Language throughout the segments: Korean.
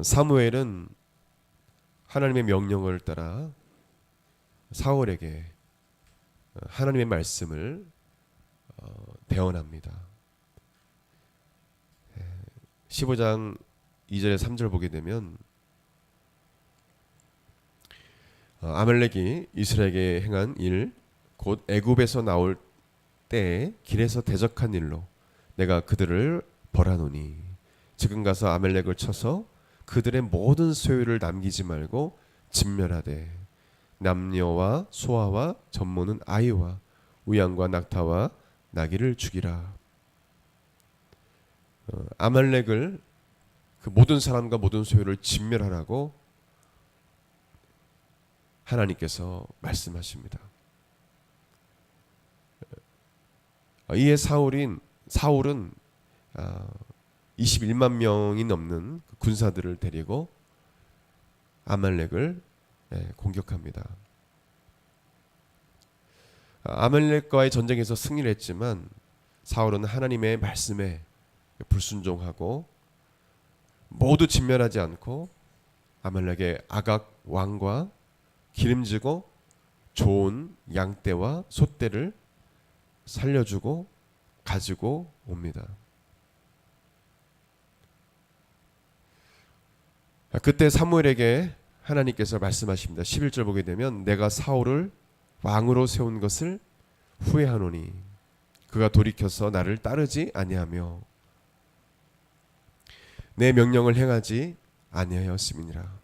사무엘은 하나님의 명령을 따라 사울에게 하나님의 말씀을 대언합니다. 15장 2절에 3절 보게 되면 아말렉이 이스라엘에게 행한 일, 곧 애굽에서 나올 때에 길에서 대적한 일로 내가 그들을 벌하노니 지금 가서 아말렉을 쳐서 그들의 모든 소유를 남기지 말고 진멸하되 남녀와 소아와 젖모는 아이와 우양과 낙타와 나귀를 죽이라. 아말렉을 그 모든 사람과 모든 소유를 진멸하라고 하나님께서 말씀하십니다. 이에 사울은 21만 명이 넘는 군사들을 데리고 아말렉을 공격합니다. 아말렉과의 전쟁에서 승리를 했지만 사울은 하나님의 말씀에 불순종하고 모두 진멸하지 않고 아말렉의 아각 왕과 기름지고 좋은 양떼와 소떼를 살려주고 가지고 옵니다. 그때 사무엘에게 하나님께서 말씀하십니다. 11절 보게 되면 내가 사울을 왕으로 세운 것을 후회하노니 그가 돌이켜서 나를 따르지 아니하며 내 명령을 행하지 아니하였음이니라.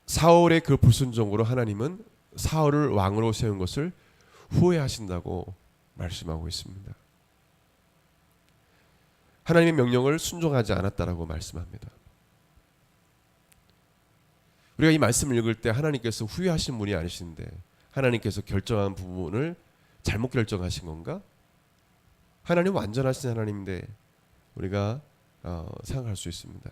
사울의 그 불순종으로 하나님은 사울을 왕으로 세운 것을 후회하신다고 말씀하고 있습니다. 하나님의 명령을 순종하지 않았다라고 말씀합니다. 우리가 이 말씀을 읽을 때 하나님께서 후회하신 분이 아니신데 하나님께서 결정한 부분을 잘못 결정하신 건가? 하나님 완전하신 하나님인데 우리가 생각할 수 있습니다.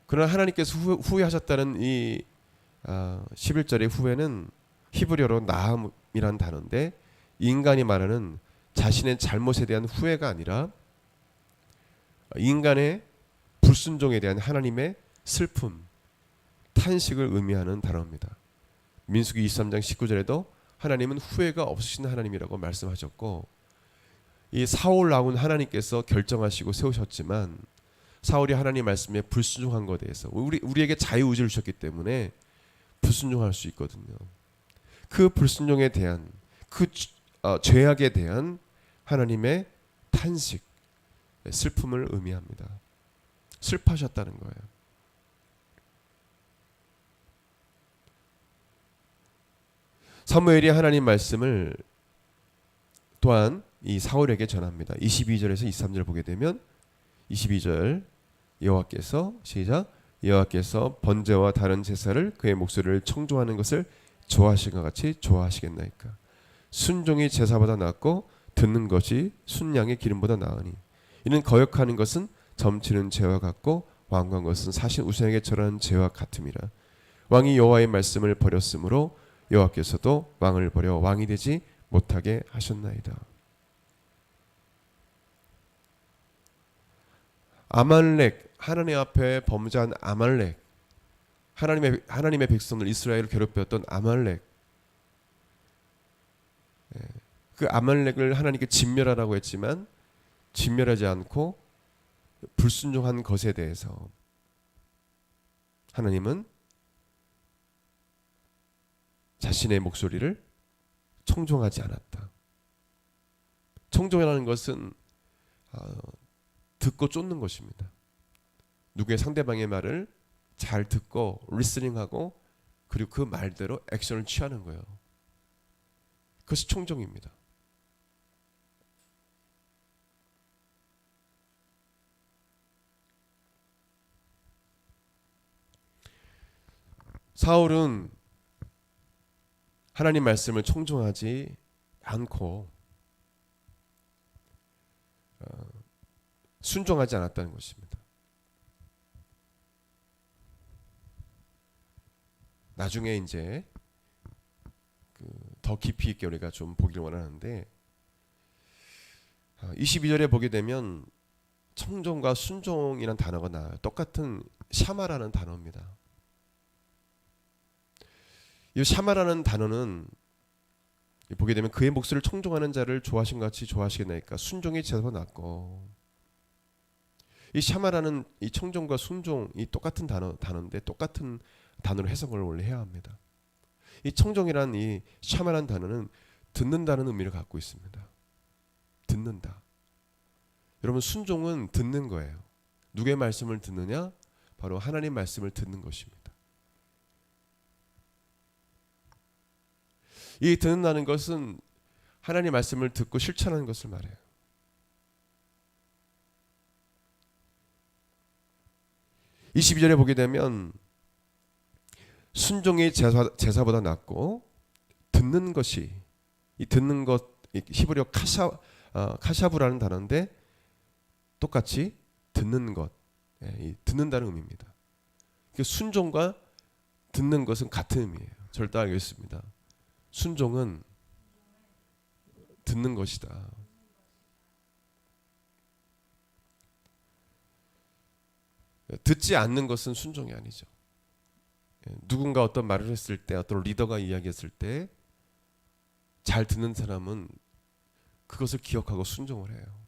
그러나 하나님께서 후회하셨다는 이 11절의 후회는 히브리어로 나함이란 단어인데 인간이 말하는 자신의 잘못에 대한 후회가 아니라 인간의 불순종에 대한 하나님의 슬픔, 탄식을 의미하는 단어입니다. 민수기 23장 19절에도 하나님은 후회가 없으신 하나님이라고 말씀하셨고 이 사울 나온 하나님께서 결정하시고 세우셨지만 사울이 하나님 말씀에 불순종한 것에 대해서 우리에게 자유의지를 주셨기 때문에 불순종할 수 있거든요. 그 불순종에 대한 그 죄악에 대한 하나님의 탄식, 슬픔을 의미합니다. 슬퍼하셨다는 거예요. 사무엘이 하나님 말씀을 또한 이 사울에게 전합니다. 22절에서 23절 보게 되면 22절 여호와께서 시작 여호와께서 번제와 다른 제사를 그의 목소리를 청종하는 것을 좋아하신 것 같이 좋아하시겠나이까. 순종이 제사보다 낫고 듣는 것이 순양의 기름보다 나으니 이는 거역하는 것은 점치는 죄와 같고 완고한 것은 사신 우상에게 절하는 죄와 같음이라. 왕이 여호와의 말씀을 버렸으므로 여호와께서도 왕을 버려 왕이 되지 못하게 하셨나이다. 아말렉, 하나님 앞에 범죄한 아말렉, 하나님의 백성들 이스라엘을 괴롭혔던 아말렉, 그 아말렉을 하나님께 진멸하라고 했지만 진멸하지 않고 불순종한 것에 대해서 하나님은 자신의 목소리를 청종하지 않았다. 청종이라는 것은 듣고 쫓는 것입니다. 누구의 상대방의 말을 잘 듣고 리스닝하고 그리고 그 말대로 액션을 취하는 거예요. 그것이 청종입니다. 사울은 하나님 말씀을 청종하지 않고 순종하지 않았다는 것입니다. 나중에 이제 더 깊이 있게 우리가 좀 보기를 원하는데 22절에 보게 되면 청종과 순종이라는 단어가 나와요. 똑같은 샤마라는 단어입니다. 이 샤마라는 단어는 보게 되면 그의 목소리를 청종하는 자를 좋아하신 같이 좋아하시겠나이까 순종이 제사보다 낫고, 이 샤마라는 이 청종과 순종이 똑같은 단어인데 똑같은 단어로 해석을 원래 해야 합니다. 이 청종이란 이 샤마라는 단어는 듣는다는 의미를 갖고 있습니다. 듣는다. 여러분, 순종은 듣는 거예요. 누구의 말씀을 듣느냐? 바로 하나님 말씀을 듣는 것입니다. 이 듣는다는 것은 하나님 말씀을 듣고 실천하는 것을 말해요. (22절에) 보게 되면 순종이 제사보다 낫고 듣는 것이, 이 듣는 것, 히브리어 카샤부라는 단어인데 똑같이 듣는 것, 이 듣는다는 의미입니다. 순종과 듣는 것은 같은 의미예요. 절대 알겠습니다. 순종은 듣는 것이다. 듣지 않는 것은 순종이 아니죠. 누군가 어떤 말을 했을 때, 어떤 리더가 이야기했을 때 잘 듣는 사람은 그것을 기억하고 순종을 해요.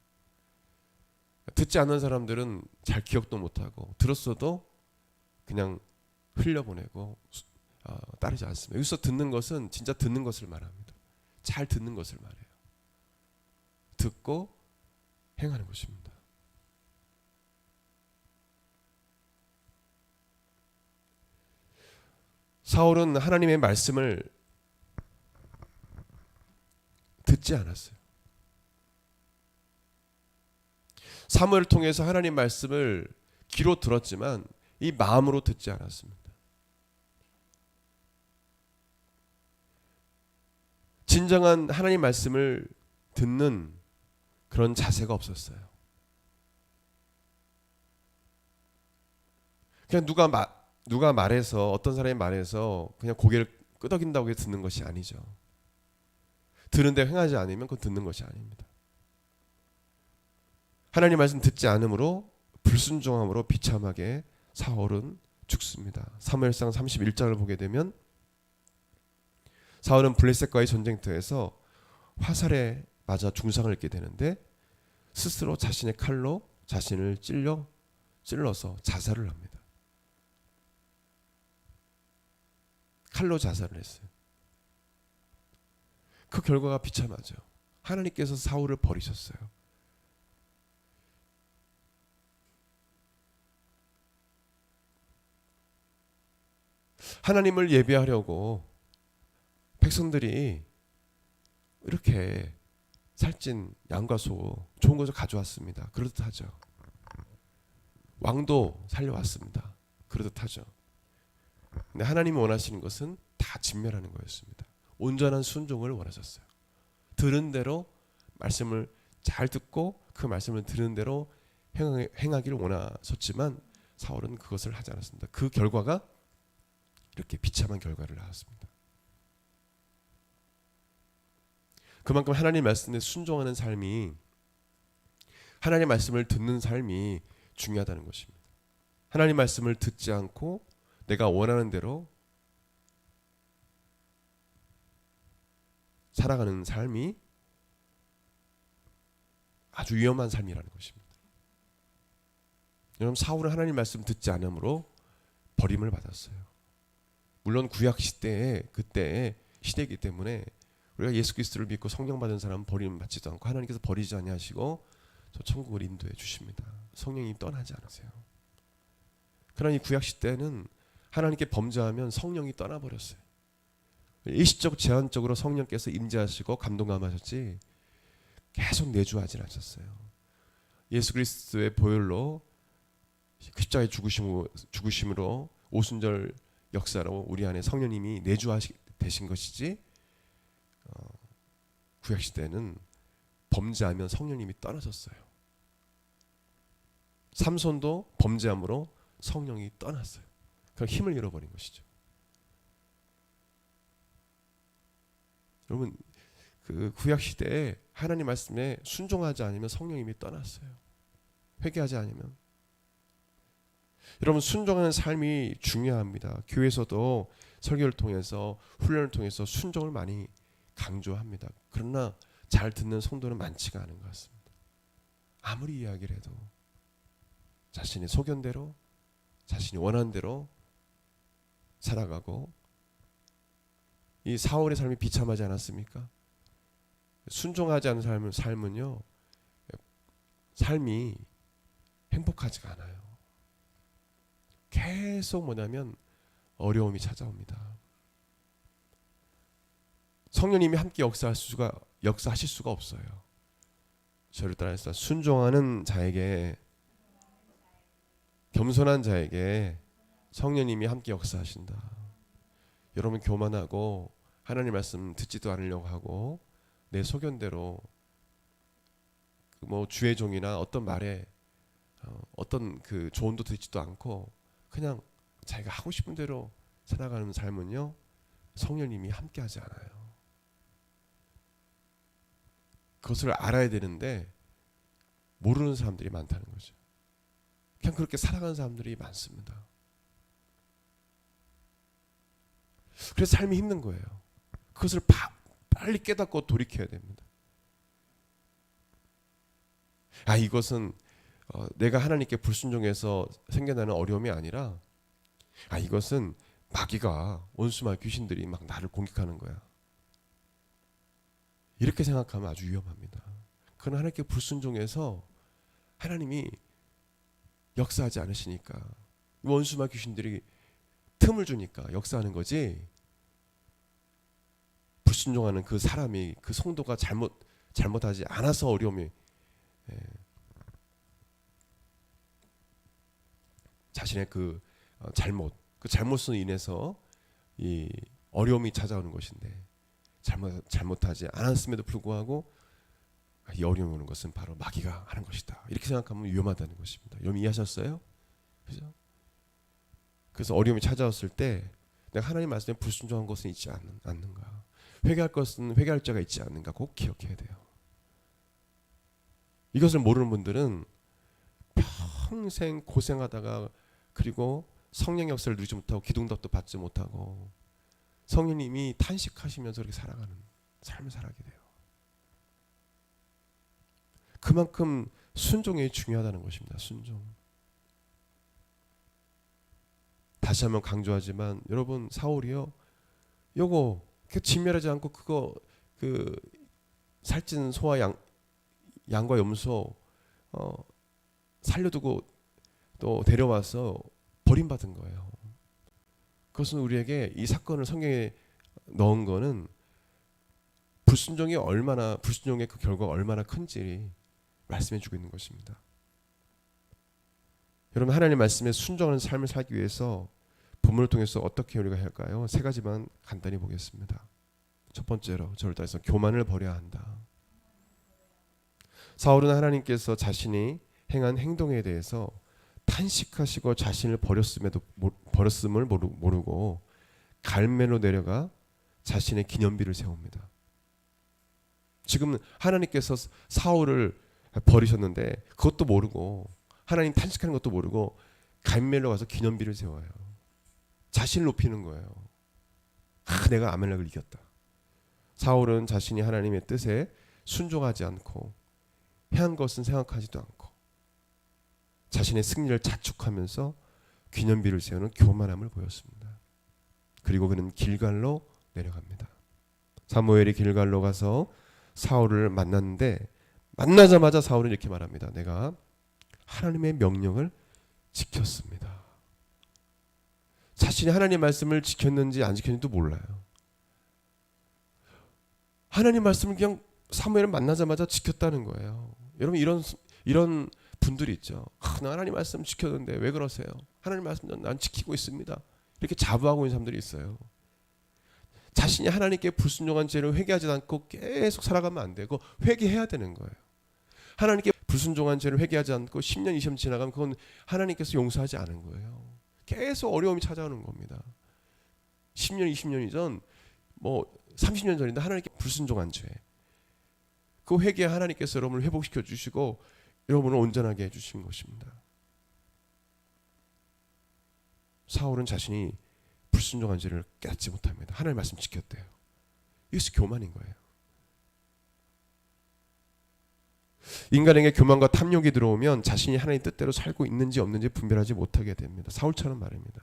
듣지 않는 사람들은 잘 기억도 못하고 들었어도 그냥 흘려보내고 따르지 않습니다. 여기서 듣는 것은 진짜 듣는 것을 말합니다. 잘 듣는 것을 말해요. 듣고 행하는 것입니다. 사울은 하나님의 말씀을 듣지 않았어요. 사무엘을 통해서 하나님 말씀을 귀로 들었지만 이 마음으로 듣지 않았습니다. 진정한 하나님 말씀을 듣는 그런 자세가 없었어요. 그냥 누가 말해서, 어떤 사람이 말해서 그냥 고개를 끄덕인다고 해서 듣는 것이 아니죠. 들은데 행하지 않으면 그건 듣는 것이 아닙니다. 하나님 말씀 듣지 않으므로, 불순종함으로 비참하게 사울은 죽습니다. 사무엘상 31장을 보게 되면 사울은 블레셋과의 전쟁터에서 화살에 맞아 중상을 입게 되는데 스스로 자신의 칼로 자신을 찔러서 자살을 합니다. 칼로 자살을 했어요. 그 결과가 비참하죠. 하나님께서 사울을 버리셨어요. 하나님을 예배하려고 백성들이 이렇게 살찐 양과 소, 좋은 것을 가져왔습니다. 그렇듯하죠. 왕도 살려왔습니다. 그렇듯하죠. 근데 하나님이 원하시는 것은 다 진멸하는 거였습니다. 온전한 순종을 원하셨어요. 들은 대로 말씀을 잘 듣고 그 말씀을 들은 대로 행하기를 원하셨지만 사울은 그것을 하지 않았습니다. 그 결과가 이렇게 비참한 결과를 낳았습니다. 그만큼 하나님 말씀에 순종하는 삶이, 하나님 말씀을 듣는 삶이 중요하다는 것입니다. 하나님 말씀을 듣지 않고 내가 원하는 대로 살아가는 삶이 아주 위험한 삶이라는 것입니다. 여러분, 사울은 하나님 말씀 듣지 않으므로 버림을 받았어요. 물론 구약 시대에, 그때의 시대이기 때문에 우리가 예수 그리스도를 믿고 성령 받은 사람은 버림 받지도 않고 하나님께서 버리지 아니하시고 저 천국을 인도해 주십니다. 성령이 떠나지 않으세요. 그러나 이 구약 시대는 하나님께 범죄하면 성령이 떠나버렸어요. 일시적 제한적으로 성령께서 임재하시고 감동감하셨지 계속 내주하지 않으셨어요. 예수 그리스도의 보혈로 십자가의 죽으심으로 오순절 역사로 우리 안에 성령님이 내주되신 것이지, 구약 시대는 범죄하면 성령님이 떠나셨어요. 삼손도 범죄함으로 성령이 떠났어요. 그럼 힘을 잃어버린 것이죠. 여러분, 그 구약 시대에 하나님 말씀에 순종하지 않으면 성령님이 떠났어요. 회개하지 않으면. 여러분, 순종하는 삶이 중요합니다. 교회에서도 설교를 통해서 훈련을 통해서 순종을 많이 강조합니다. 그러나 잘 듣는 성도는 많지가 않은 것 같습니다. 아무리 이야기를 해도 자신의 소견대로, 자신이 원하는 대로 살아가고, 이 사울의 삶이 비참하지 않았습니까? 순종하지 않은 삶은요, 삶이 행복하지가 않아요. 계속 뭐냐면 어려움이 찾아옵니다. 성령님이 함께 역사하실 수가 없어요. 저를 따라서 순종하는 자에게, 겸손한 자에게 성령님이 함께 역사하신다. 여러분, 교만하고 하나님 말씀 듣지도 않으려고 하고 내 소견대로 뭐 주의 종이나 어떤 말에 어떤 그 조언도 듣지도 않고 그냥 자기가 하고 싶은 대로 살아가는 삶은요, 성령님이 함께하지 않아요. 그것을 알아야 되는데 모르는 사람들이 많다는 거죠. 그냥 그렇게 살아가는 사람들이 많습니다. 그래서 삶이 힘든 거예요. 그것을 빨리 깨닫고 돌이켜야 됩니다. 이것은 내가 하나님께 불순종해서 생겨나는 어려움이 아니라, 이것은 마귀가, 원수마귀 귀신들이 막 나를 공격하는 거야. 이렇게 생각하면 아주 위험합니다. 그건 하나님께 불순종해서 하나님이 역사하지 않으시니까, 원수마귀 귀신들이 틈을 주니까 역사하는 거지, 불순종하는 그 사람이, 그 성도가 잘못하지 않아서 어려움이, 자신의 그 잘못으로 인해서 이 어려움이 찾아오는 것인데, 잘못하지 않았음에도 불구하고 이 어려움이 오는 것은 바로 마귀가 하는 것이다. 이렇게 생각하면 위험하다는 것입니다. 여러분, 이해하셨어요? 그죠? 그래서 어려움이 찾아왔을 때 내가 하나님 말씀에 불순종한 것은 있지 않는가, 회개할 것은 회개할 자가 있지 않는가 꼭 기억해야 돼요. 이것을 모르는 분들은 평생 고생하다가, 그리고 성령 역사를 누리지 못하고 기둥답도 받지 못하고 성령님이 탄식하시면서 이렇게 살아가는 삶을 살아가게 돼요. 그만큼 순종이 중요하다는 것입니다. 순종. 다시 한번 강조하지만 여러분, 사울이요, 요거 진멸하지 않고 그거 살찐 소와 양과 염소 살려두고 또 데려와서 버림받은 거예요. 그것은 우리에게 이 사건을 성경에 넣은 거는 불순종의 그 결과가 얼마나 큰지 말씀해주고 있는 것입니다. 여러분, 하나님 말씀에 순종하는 삶을 살기 위해서 본문을 통해서 어떻게 우리가 해야 할까요? 3가지만 간단히 보겠습니다. 첫 번째로, 저를 따라서 교만을 버려야 한다. 사울은 하나님께서 자신이 행한 행동에 대해서 탄식하시고 자신을 버렸음을 모르고 갈멜로 내려가 자신의 기념비를 세웁니다. 지금 하나님께서 사울을 버리셨는데 그것도 모르고, 하나님 탄식하는 것도 모르고 갈멜로 가서 기념비를 세워요. 자신을 높이는 거예요. 내가 아말렉을 이겼다. 사울은 자신이 하나님의 뜻에 순종하지 않고 해한 것은 생각하지도 않고 자신의 승리를 자축하면서 기념비를 세우는 교만함을 보였습니다. 그리고 그는 길갈로 내려갑니다. 사무엘이 길갈로 가서 사울을 만났는데, 만나자마자 사울은 이렇게 말합니다. 내가 하나님의 명령을 지켰습니다. 자신이 하나님의 말씀을 지켰는지 안 지켰는지도 몰라요. 하나님 말씀을 그냥 사무엘을 만나자마자 지켰다는 거예요. 여러분, 이런 분들이 있죠. 나 하나님 말씀 지켰는데 왜 그러세요? 하나님 말씀 난 지키고 있습니다. 이렇게 자부하고 있는 사람들이 있어요. 자신이 하나님께 불순종한 죄를 회개하지 않고 계속 살아가면 안 되고 회개해야 되는 거예요. 하나님께 불순종한 죄를 회개하지 않고 10년, 20년 지나가면 그건 하나님께서 용서하지 않은 거예요. 계속 어려움이 찾아오는 겁니다. 10년, 20년이 전, 30년 전인데 하나님께 불순종한 죄. 그 회개에 하나님께서 여러분을 회복시켜 주시고 여러분을 온전하게 해주신 것입니다. 사울은 자신이 불순종한 죄를 깨닫지 못합니다. 하나님의 말씀 지켰대요. 이것이 교만인 거예요. 인간에게 교만과 탐욕이 들어오면 자신이 하나님 뜻대로 살고 있는지 없는지 분별하지 못하게 됩니다. 사울처럼 말입니다.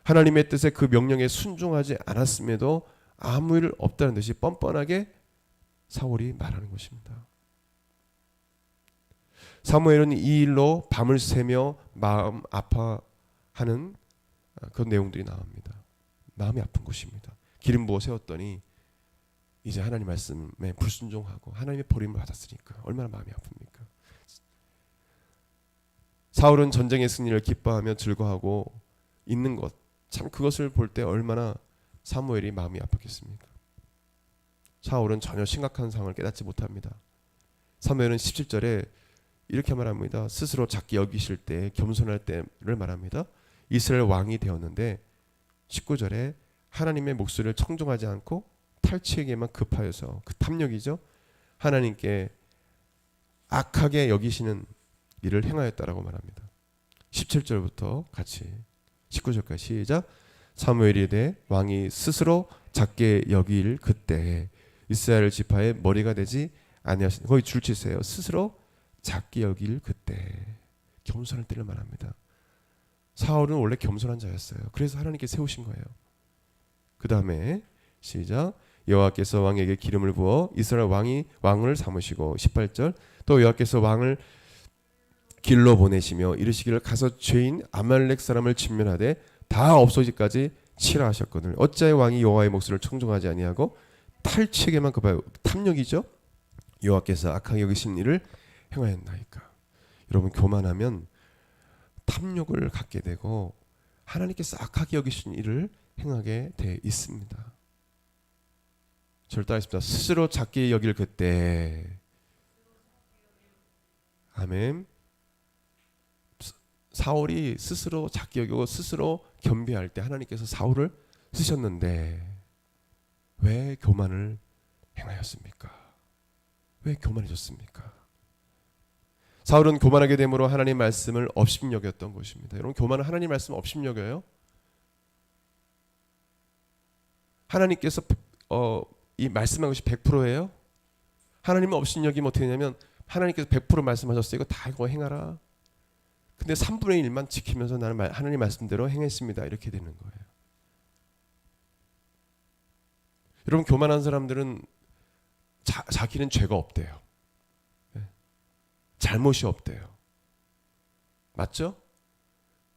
하나님의 뜻에 그 명령에 순종하지 않았음에도 아무 일 없다는 듯이 뻔뻔하게 사울이 말하는 것입니다. 사무엘은 이 일로 밤을 새며 마음 아파하는 그런 내용들이 나옵니다. 마음이 아픈 것입니다. 기름 부어 세웠더니 이제 하나님 말씀에 불순종하고 하나님의 버림을 받았으니까 얼마나 마음이 아픕니까? 사울은 전쟁의 승리를 기뻐하며 즐거워하고 있는 것, 참 그것을 볼 때 얼마나 사무엘이 마음이 아팠겠습니까? 사울은 전혀 심각한 상황을 깨닫지 못합니다. 사무엘은 17절에 이렇게 말합니다. 스스로 작게 여기실 때 겸손할 때를 말합니다. 이스라엘 왕이 되었는데 19절에 하나님의 목소리를 청종하지 않고 탈취에게만 급하여서 그 탐욕이죠. 하나님께 악하게 여기시는 일을 행하였다라고 말합니다. 17절부터 같이 19절까지 시작. 사무엘이 이르되 왕이 스스로 작게 여길 그때 이스라엘 지파의 머리가 되지 아니하신 거기 줄 치세요. 스스로 작게 여길 그때 겸손할 때를 말합니다. 사울은 원래 겸손한 자였어요. 그래서 하나님께 세우신 거예요. 그 다음에 시작. 여호와께서 왕에게 기름을 부어 이스라엘 왕을 삼으시고 18절 또 여호와께서 왕을 길로 보내시며 이르시기를 가서 죄인 아말렉 사람을 진멸하되 다 없어지기까지 치라 하셨거늘 어찌하여 왕이 여호와의 목소리를 청종하지 아니하고 탈취에게만 급하여 탐욕이죠. 여호와께서 악하게 여기신 일을 행하였나이까. 여러분 교만하면 탐욕을 갖게 되고 하나님께서 악하게 여기신 일을 행하게 돼 있습니다. 절대하십니다. 스스로 작게 여길 그때. 아멘. 사울이 스스로 작게 여기고 스스로 겸비할 때 하나님께서 사울을 쓰셨는데 왜 교만을 행하였습니까? 왜 교만해졌습니까? 사울은 교만하게 됨으로 하나님 말씀을 업신여겼던 것입니다. 여러분 교만은 하나님 말씀 업신여겨요? 하나님께서 이 말씀한 것이 100%예요? 하나님은 업신여기면 어떻게 되냐면 하나님께서 100% 말씀하셨어요. 이거 다 행하라. 근데 3분의 1만 지키면서 나는 하나님 말씀대로 행했습니다. 이렇게 되는 거예요. 여러분 교만한 사람들은 자기는 죄가 없대요. 잘못이 없대요. 맞죠?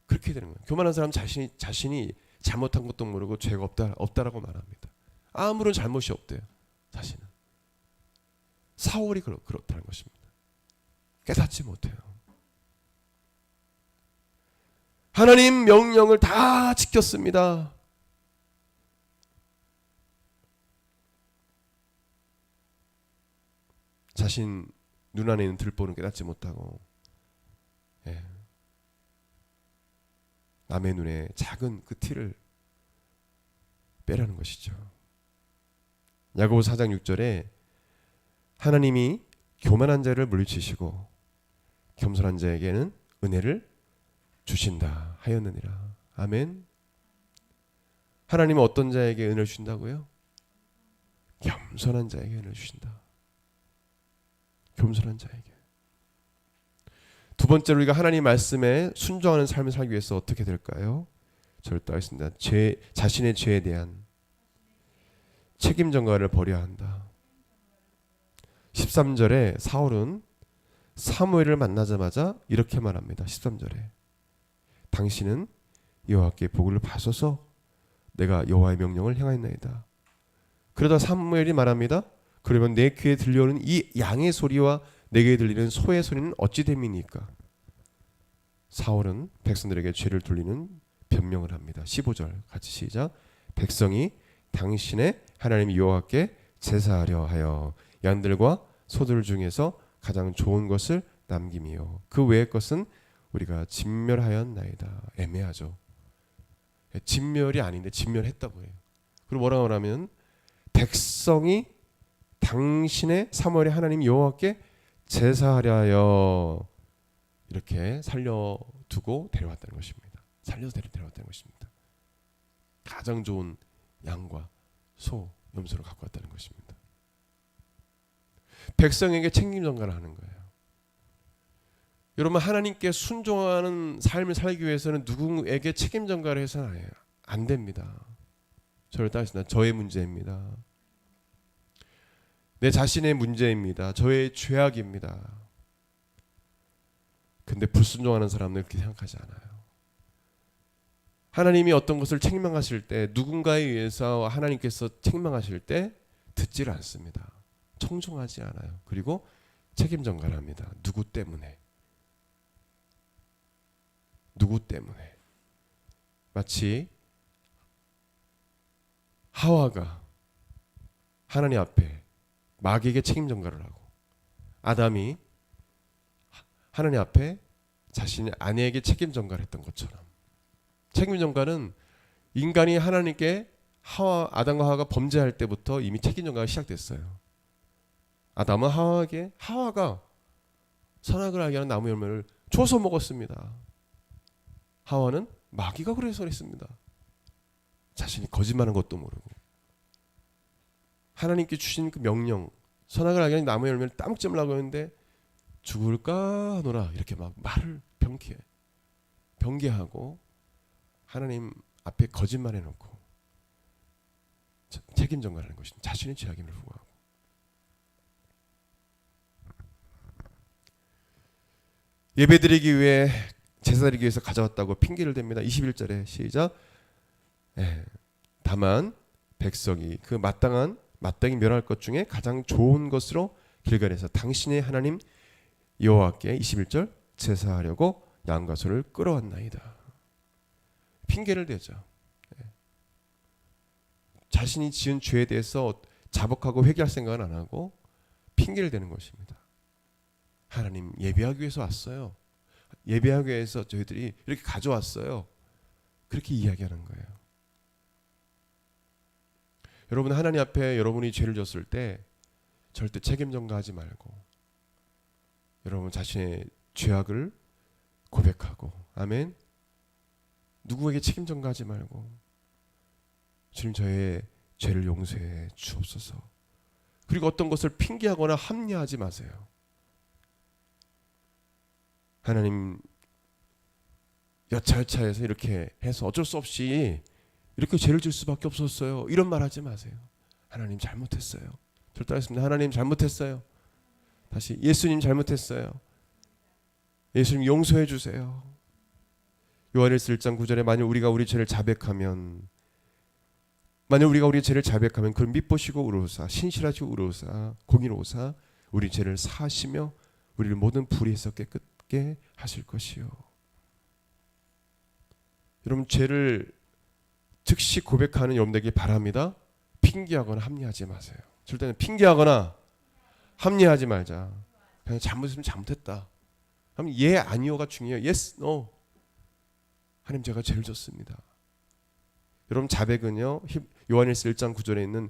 그렇게 되는 거예요. 교만한 사람 자신이 잘못한 것도 모르고 죄가 없다라고 말합니다. 아무런 잘못이 없대요. 자신은. 사울이 그렇다는 것입니다. 깨닫지 못해요. 하나님 명령을 다 지켰습니다. 자신 눈 안에 있는 들보는 깨닫지 못하고 남의 눈에 작은 그 티를 빼라는 것이죠. 야고보 4장 6절에 하나님이 교만한 자를 물리치시고 겸손한 자에게는 은혜를 주신다 하였느니라. 아멘. 하나님은 어떤 자에게 은혜를 주신다고요? 겸손한 자에게 은혜를 주신다. 겸손한 자에게. 두 번째로 우리가 하나님 말씀에 순종하는 삶을 살기 위해서 어떻게 될까요? 절도하겠습니다. 자신의 죄에 대한 책임 전가를 버려야 한다. 13절에 사울은 사무엘을 만나자마자 이렇게 말합니다. 13절에 당신은 여호와께 복을 받소서 내가 여호와의 명령을 행하였나이다. 그러다 사무엘이 말합니다. 그러면 내 귀에 들려오는 이 양의 소리와 내게 들리는 소의 소리는 어찌 됨이니까? 사울은 백성들에게 죄를 돌리는 변명을 합니다. 15절 같이 시작. 백성이 당신의 하나님 여호와께 제사하려 하여 양들과 소들 중에서 가장 좋은 것을 남김이요 그 외의 것은 우리가 진멸하였나이다. 애매하죠. 진멸이 아닌데 진멸했다고 해요. 그리고 뭐라고 하면 백성이 당신의 사무엘의 하나님 여호와께 제사하려 하여 이렇게 살려두고 데려왔다는 것입니다. 살려서 데려왔다는 것입니다. 가장 좋은 양과 소, 염소를 갖고 왔다는 것입니다. 백성에게 책임 전가를 하는 거예요. 여러분, 하나님께 순종하는 삶을 살기 위해서는 누구에게 책임 전가를 해서는 안 됩니다. 저를 따르시나 저의 문제입니다. 내 자신의 문제입니다. 저의 죄악입니다. 근데 불순종하는 사람은 그렇게 생각하지 않아요. 하나님이 어떤 것을 책망하실 때, 누군가에 의해서 하나님께서 책망하실 때 듣지를 않습니다. 청종하지 않아요. 그리고 책임 전가를 합니다. 누구 때문에? 누구 때문에? 마치 하와가 하나님 앞에 마귀에게 책임 전가를 하고, 아담이 하나님 앞에 자신의 아내에게 책임 전가를 했던 것처럼, 책임 전가는 인간이 하나님께 아담과 하와가 범죄할 때부터 이미 책임 전가가 시작됐어요. 아담은 하와가 선악을 알게 하는 나무 열매를 줘서 먹었습니다. 하와는 마귀가 그래서 그랬습니다. 자신이 거짓말하는 것도 모르고 하나님께 주신 그 명령, 선악을 알게 하는 나무 열매를 따먹지 말라고 했는데 죽을까 하노라 이렇게 막 말을 변개하고 하나님 앞에 거짓말해놓고 책임 전가하는 것입니다. 자신의 죄악임을 부인하고. 예배드리기 위해 제사드리기 위해서 가져왔다고 핑계를 댑니다. 21절에 시작. 다만 백성이 그 마땅히 멸할 것 중에 가장 좋은 것으로 길갈에서 당신의 하나님 여호와께 21절 제사하려고 양과 소를 끌어왔나이다. 핑계를 대죠. 자신이 지은 죄에 대해서 자복하고 회개할 생각은 안 하고 핑계를 대는 것입니다. 하나님 예배하기 위해서 왔어요. 예배하기 위해서 저희들이 이렇게 가져왔어요. 그렇게 이야기하는 거예요. 여러분, 하나님 앞에 여러분이 죄를 졌을 때 절대 책임 전가하지 말고 여러분 자신의 죄악을 고백하고, 아멘, 누구에게 책임 전가하지 말고 주님 저의 죄를 용서해 주옵소서. 그리고 어떤 것을 핑계하거나 합리화하지 마세요. 하나님 여차여차해서 이렇게 해서 어쩔 수 없이 이렇게 죄를 질 수밖에 없었어요. 이런 말 하지 마세요. 하나님 잘못했어요. 절대하겠습니다. 하나님 잘못했어요. 다시 예수님 잘못했어요. 예수님 용서해 주세요. 요한일서 1장 9절에 만일 우리가 우리 죄를 자백하면 그를 밉보시고 의로우사 신실하시고 의로우사 공의로우사 우리 죄를 사하시며 우리를 모든 불의에서 깨끗게 하실 것이요. 여러분, 죄를 즉시 고백하는 여러분들에게 바랍니다. 핑계하거나 합리하지 마세요. 절대는 핑계하거나 합리하지 말자. 그냥 잘못했으면 잘못했다. 그럼 예 아니오가 중요해요. yes, no. 하나님 제가 죄를 졌습니다. 여러분, 자백은요, 요한일서 1장 9절에 있는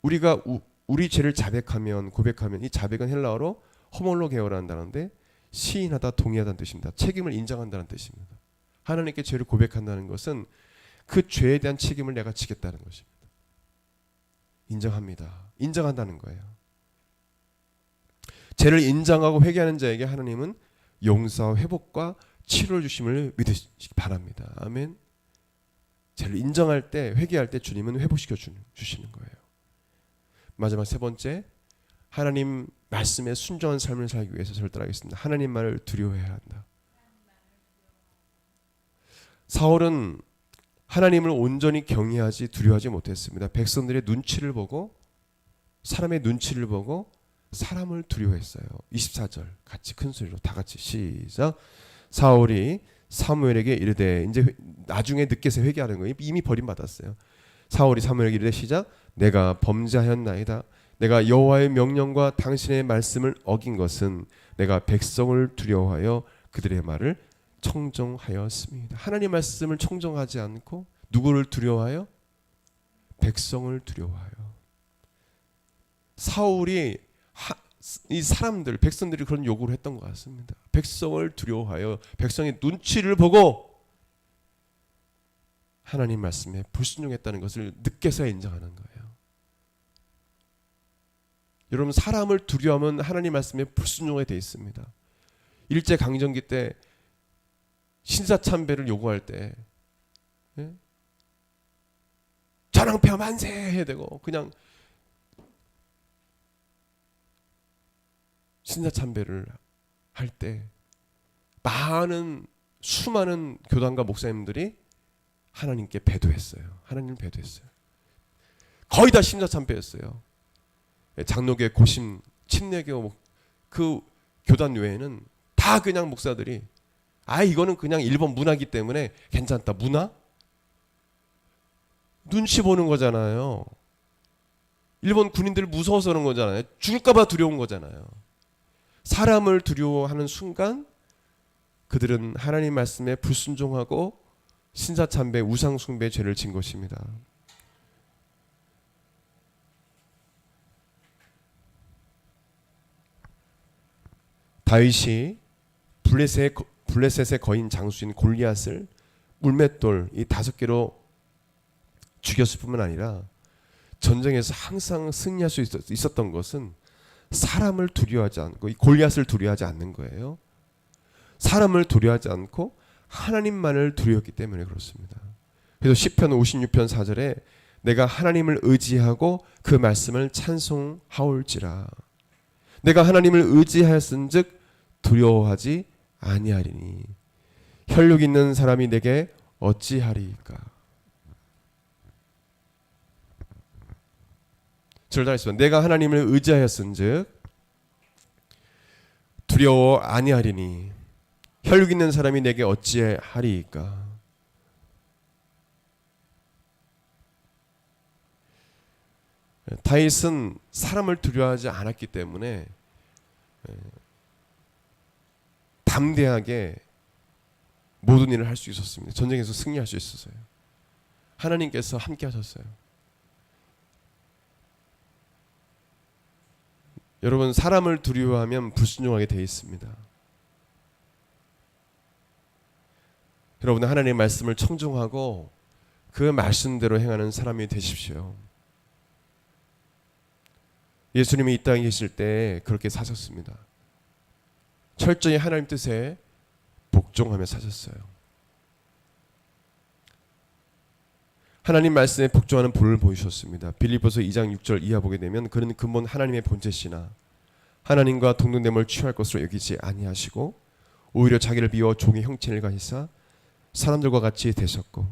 우리가 우리 죄를 자백하면, 고백하면, 이 자백은 헬라어로 호몰로게오라는 단어인데 시인하다, 동의하다는 뜻입니다. 책임을 인정한다는 뜻입니다. 하나님께 죄를 고백한다는 것은 그 죄에 대한 책임을 내가 지겠다는 것입니다. 인정합니다. 인정한다는 거예요. 죄를 인정하고 회개하는 자에게 하나님은 용서와 회복과 치료를 주심을 믿으시기 바랍니다. 아멘. 죄를 인정할 때, 회개할 때 주님은 회복시켜 주시는 거예요. 마지막 세 번째, 하나님 말씀에 순종한 삶을 살기 위해서 절대하겠습니다. 하나님만을 두려워해야 한다. 사울은 하나님을 온전히 경외하지 두려워하지 못했습니다. 백성들의 눈치를 보고, 사람의 눈치를 보고 사람을 두려워했어요. 24절 같이 큰 소리로 다 같이 시작. 사울이 사무엘에게 이르되, 이제 나중에 늦게서 회개하는 거예요. 이미 버림받았어요. 사울이 사무엘에게 이르되 시작. 내가 범죄하였나이다. 내가 여호와의 명령과 당신의 말씀을 어긴 것은 내가 백성을 두려워하여 그들의 말을 청정하였습니다. 하나님 말씀을 청정하지 않고 누구를 두려워하여? 백성을 두려워하여. 사울이 이 사람들 백성들이 그런 요구를 했던 것 같습니다. 백성을 두려워하여 백성의 눈치를 보고 하나님 말씀에 불순종했다는 것을 늦게서야 인정하는 거예요. 여러분, 사람을 두려워하면 하나님 말씀에 불순종하게 돼 있습니다. 일제 강점기 때 신사참배를 요구할 때 전황폐하 만세 해야 되고, 그냥 신사참배를 할 때 수많은 교단과 목사님들이 하나님께 배도했어요. 하나님을 배도했어요. 거의 다 신사참배였어요. 장로교, 고심, 침례교 그 교단 외에는 다 그냥 목사들이 이거는 그냥 일본 문화기 때문에 괜찮다. 문화? 눈치 보는 거잖아요. 일본 군인들 무서워서 그런 거잖아요. 죽을까봐 두려운 거잖아요. 사람을 두려워하는 순간 그들은 하나님 말씀에 불순종하고 신사참배, 우상숭배의 죄를 진 것입니다. 다윗이 블레셋의 거인 장수인 골리앗을 물맷돌 이 5개로 죽였을 뿐만 아니라 전쟁에서 항상 승리할 수 있었던 것은 사람을 두려워하지 않고, 이 골리앗을 두려워하지 않는 거예요. 사람을 두려워하지 않고 하나님만을 두려웠기 때문에 그렇습니다. 그래서 시편 56편 4절에 내가 하나님을 의지하고 그 말씀을 찬송하올지라. 내가 하나님을 의지하였은즉 두려워하지 아니하리니 혈육 있는 사람이 내게 어찌하리이까. 절단했습니다. 내가 하나님을 의지하였은즉 두려워 아니하리니 혈육 있는 사람이 내게 어찌하리이까. 다윗은 사람을 두려워하지 않았기 때문에 담대하게 모든 일을 할 수 있었습니다. 전쟁에서 승리할 수 있었어요. 하나님께서 함께 하셨어요. 여러분, 사람을 두려워하면 불순종하게 되어 있습니다. 여러분, 하나님의 말씀을 청종하고 그 말씀대로 행하는 사람이 되십시오. 예수님이 이 땅에 계실 때 그렇게 사셨습니다. 철저히 하나님 뜻에 복종하며 사셨어요. 하나님 말씀에 복종하는 본을 보이셨습니다. 빌립보서 2장 6절 이하 보게 되면 그는 근본 하나님의 본체시나 하나님과 동등됨을 취할 것으로 여기지 아니하시고 오히려 자기를 비워 종의 형체를 가지사 사람들과 같이 되셨고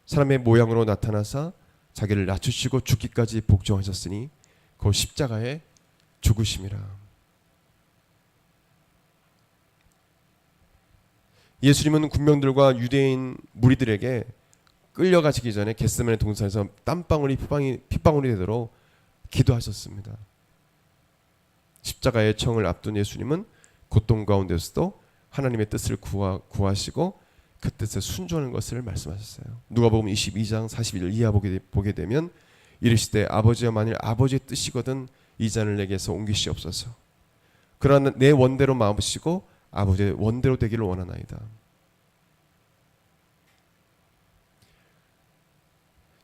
사람의 모양으로 나타나사 자기를 낮추시고 죽기까지 복종하셨으니 그 십자가에 죽으심이라. 예수님은 군병들과 유대인 무리들에게 끌려가시기 전에 겟세마네 동산에서 땀방울이 핏방울이 되도록 기도하셨습니다. 십자가의 청을 앞둔 예수님은 고통 가운데서도 하나님의 뜻을 구하시고 그 뜻에 순종하는 것을 말씀하셨어요. 누가복음 22장 41절 이하 보게 되면 이르시되 아버지여 만일 아버지의 뜻이거든 이 잔을 내게서 옮기시옵소서. 그러나 내 원대로 마음으시고 아버지의 원대로 되기를 원하나이다.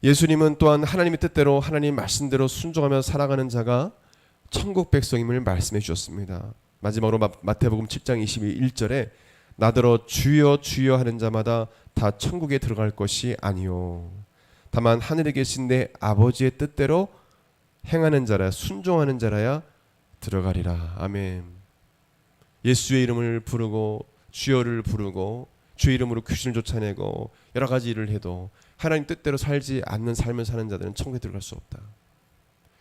예수님은 또한 하나님의 뜻대로 하나님 말씀대로 순종하며 살아가는 자가 천국 백성임을 말씀해 주셨습니다. 마지막으로 마태복음 7장 21절에 나더러 주여 주여 하는 자마다 다 천국에 들어갈 것이 아니요 다만 하늘에 계신 내 아버지의 뜻대로 행하는 자라 순종하는 자라야 들어가리라. 아멘. 예수의 이름을 부르고 주여를 부르고 주의 이름으로 귀신을 쫓아내고 여러 가지 일을 해도 하나님 뜻대로 살지 않는 삶을 사는 자들은 천국에 들어갈 수 없다.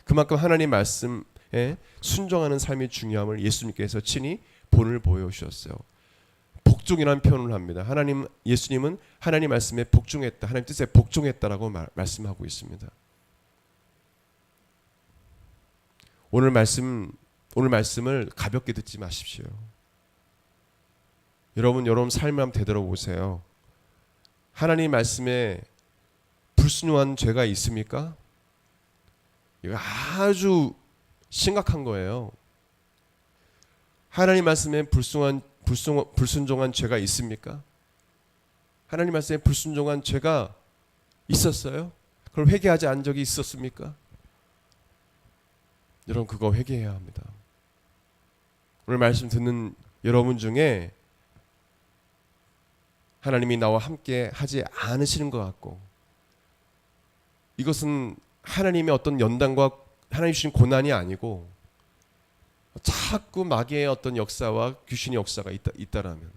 그만큼 하나님 말씀에 순종하는 삶의 중요함을 예수님께서 친히 본을 보여주셨어요. 복종이라는 표현을 합니다. 예수님은 하나님 말씀에 복종했다, 하나님 뜻에 복종했다라고 말씀하고 있습니다. 오늘 말씀을 가볍게 듣지 마십시오. 여러분 삶을 한번 되돌아보세요. 하나님 말씀에 불순종한 죄가 있습니까? 이거 아주 심각한 거예요. 하나님 말씀에 불순종한 죄가 있습니까? 하나님 말씀에 불순종한 죄가 있었어요? 그걸 회개하지 않은 적이 있었습니까? 여러분, 그거 회개해야 합니다. 오늘 말씀 듣는 여러분 중에 하나님이 나와 함께 하지 않으시는 것 같고, 이것은 하나님의 어떤 연단과 하나님 주신 고난이 아니고 자꾸 마귀의 어떤 역사와 귀신의 역사가 있다라면,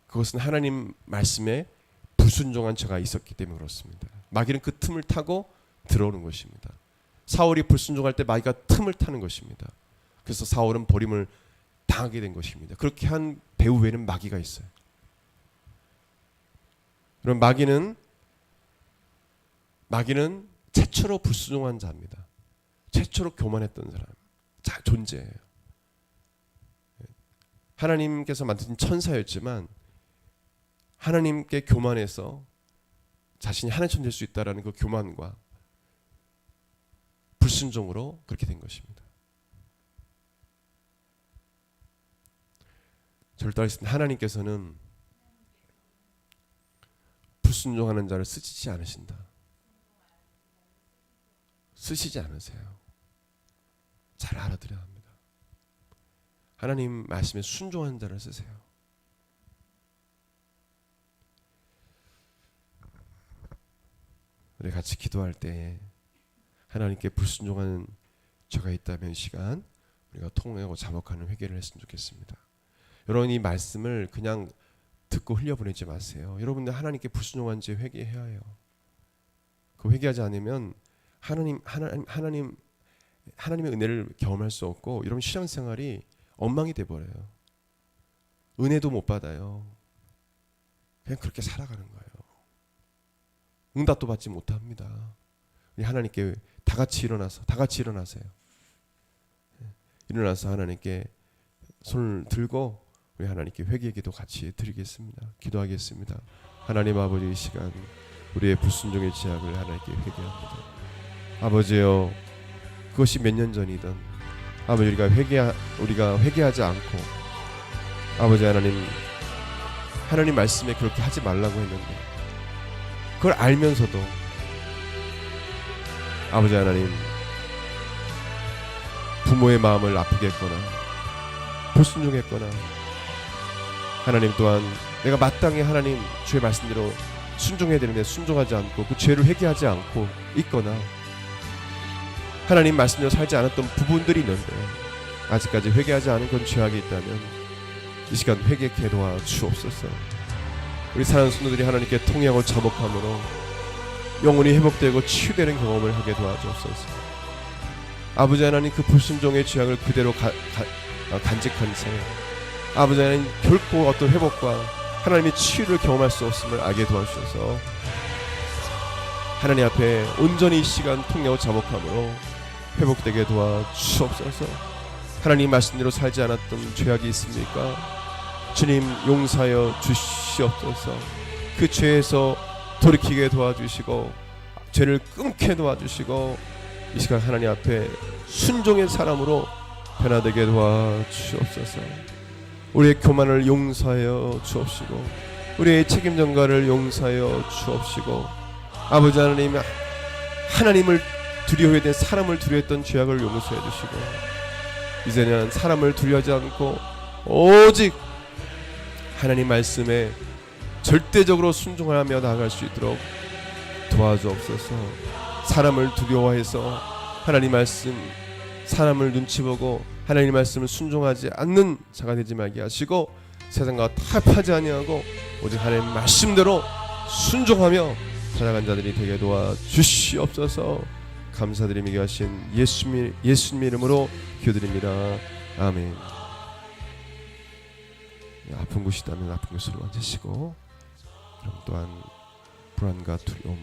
그것은 하나님 말씀에 불순종한 죄가 있었기 때문에 그렇습니다. 마귀는 그 틈을 타고 들어오는 것입니다. 사울이 불순종할 때 마귀가 틈을 타는 것입니다. 그래서 사울은 버림을 당하게 된 것입니다. 그렇게 한 배후 외에는 마귀가 있어요. 그럼 마귀는 최초로 불순종한 자입니다. 최초로 교만했던 사람, 존재예요. 하나님께서 만드신 천사였지만 하나님께 교만해서 자신이 하나님 될 수 있다라는 그 교만과 불순종으로 그렇게 된 것입니다. 저를 따르신 하나님께서는 불순종하는 자를 쓰시지 않으신다. 쓰시지 않으세요. 잘 알아들어야 합니다. 하나님 말씀에 순종하는 자를 쓰세요. 우리 같이 기도할 때 하나님께 불순종하는 죄가 있다면 이 시간 우리가 통회하고 자복하는 회개를 했으면 좋겠습니다. 여러분, 이 말씀을 그냥 듣고 흘려보내지 마세요. 여러분들 하나님께 불순종한 죄 회개해야 해요. 그 회개하지 않으면 하나님의 은혜를 경험할 수 없고 여러분 신앙생활이 엉망이 돼버려요. 은혜도 못 받아요. 그냥 그렇게 살아가는 거예요. 응답도 받지 못합니다. 우리 하나님께 다 같이 일어나세요. 일어나서 하나님께 손을 들고 우리 하나님께 회개의 기도 같이 드리겠습니다. 기도하겠습니다. 하나님 아버지, 이 시간 우리의 불순종의 죄악을 하나님께 회개합니다. 아버지요, 그것이 몇 년 전이든 아버지 우리가 회개하지 않고 아버지 하나님 말씀에 그렇게 하지 말라고 했는데 그걸 알면서도 아버지 하나님 부모의 마음을 아프게 했거나 불순종했거나 하나님 또한 내가 마땅히 하나님 주의 말씀대로 순종해야 되는데 순종하지 않고 그 죄를 회개하지 않고 있거나 하나님 말씀대로 살지 않았던 부분들이 있는데 아직까지 회개하지 않은 그런 죄악이 있다면 이 시간 회개케 도와 주옵소서. 우리 사랑하는 성도들이 하나님께 통회하고 자복함으로 영혼이 회복되고 치유되는 경험을 하게 도와주옵소서. 아버지 하나님, 그 불순종의 죄악을 그대로 간직한 채 아버지 하나님 결코 어떤 회복과 하나님의 치유를 경험할 수 없음을 알게 도와주셔서 하나님 앞에 온전히 이 시간 통회하고 자복함으로 회복되게 도와주옵소서. 하나님 말씀대로 살지 않았던 죄악이 있습니까? 주님 용서하여 주시옵소서. 그 죄에서 돌이키게 도와주시고 죄를 끊게 도와주시고 이 시간 하나님 앞에 순종의 사람으로 변화되게 도와주옵소서. 우리의 교만을 용서하여 주옵시고 우리의 책임 전가를 용서하여 주옵시고 아버지 하나님, 하나님을 두려워해야 될 사람을 두려워했던 죄악을 용서해 주시고 이제는 사람을 두려워하지 않고 오직 하나님 말씀에 절대적으로 순종하며 나아갈 수 있도록 도와주옵소서. 사람을 두려워해서 하나님 말씀, 사람을 눈치 보고 하나님 말씀을 순종하지 않는 자가 되지 말게 하시고 세상과 타협하지 아니하고 오직 하나님 말씀대로 순종하며 살아간 자들이 되게 도와주시옵소서. 감사드리며 기하신 예수님 이름으로 기도드립니다. 아멘. 아픈 곳이 있다면 아픈 곳으로 앉으시고, 그럼 또한 불안과 두려움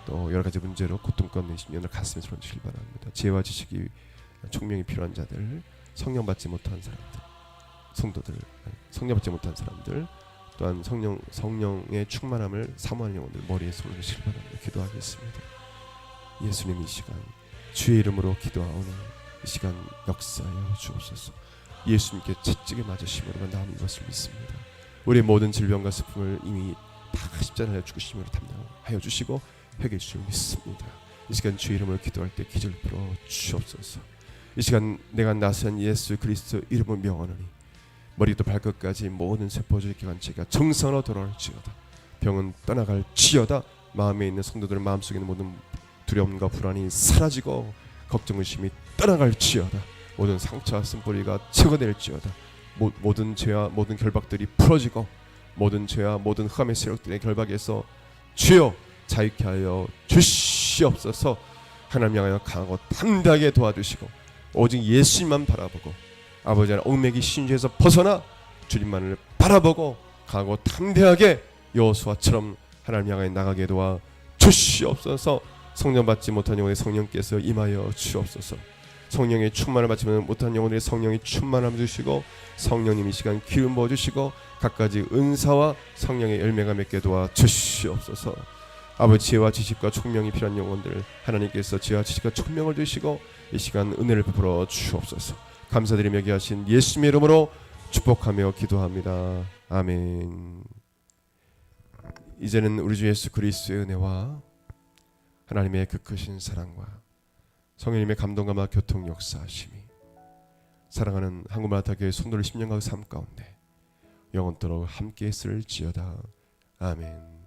또 여러 가지 문제로 고통감 내신 오늘 가슴에 손주시기 바랍니다. 지혜와 지식이 총명이 필요한 자들, 성령 받지 못한 사람들, 성도들, 성령 받지 못한 사람들, 또한 성령의 충만함을 사모하는 영혼들 머리에 손을 주시기 바랍니다. 기도하겠습니다. 예수님 이 시간 주의 이름으로 기도하오니 이 시간 역사하여 주옵소서. 예수님께 채찍에 맞으심으로 나는 이것을 믿습니다. 우리의 모든 질병과 슬픔을 이미 다 십자가에 죽으심으로 담당하여 주시고 회개해 주실 믿습니다. 이 시간 주의 이름으로 기도할 때 기절 풀어 주옵소서. 이 시간 내가 나선 예수 그리스도 이름을 명하노니 머리부터 발끝까지 모든 세포적 기관체가 정상으로 돌아올지어다. 병은 떠나갈지어다. 마음에 있는 성도들 마음속에 있는 모든 두려움과 불안이 사라지고 걱정 의심이 떠나갈지어다. 모든 상처와 쓴뿌리가 제거될지어다. 모든 죄와 모든 결박들이 풀어지고 모든 죄와 모든 흑암의 세력들의 결박에서 주여 자유케 하여 주시옵소서. 하나님 향하여 강하고 담대하게 도와주시고 오직 예수님만 바라보고 아버지 하나님 얽매기 신주에서 벗어나 주님만을 바라보고 강하고 담대하게 여호수아처럼 하나님 향하여 나가게 도와 주시옵소서. 성령 받지 못한 영혼의 성령께서 임하여 주옵소서. 성령의 충만을 받지 못한 영혼의 성령의 충만함 주시고 성령님 이 시간 기름 부어 주시고 갖가지 은사와 성령의 열매가 맺게 도와 주시옵소서. 아버지 지혜와 지식과 총명이 필요한 영혼들 하나님께서 지혜와 지식과 총명을 주시고 이 시간 은혜를 베풀어 주옵소서. 감사드리며 귀하신 예수님의 이름으로 축복하며 기도합니다. 아멘. 이제는 우리 주 예수 그리스도의 은혜와 하나님의 그 크신 사랑과 성령님의 감동과 교통 역사하심이 사랑하는 한국마라타교회 성도들 10년간 삶 가운데 영원토록 함께 있을지어다. 아멘.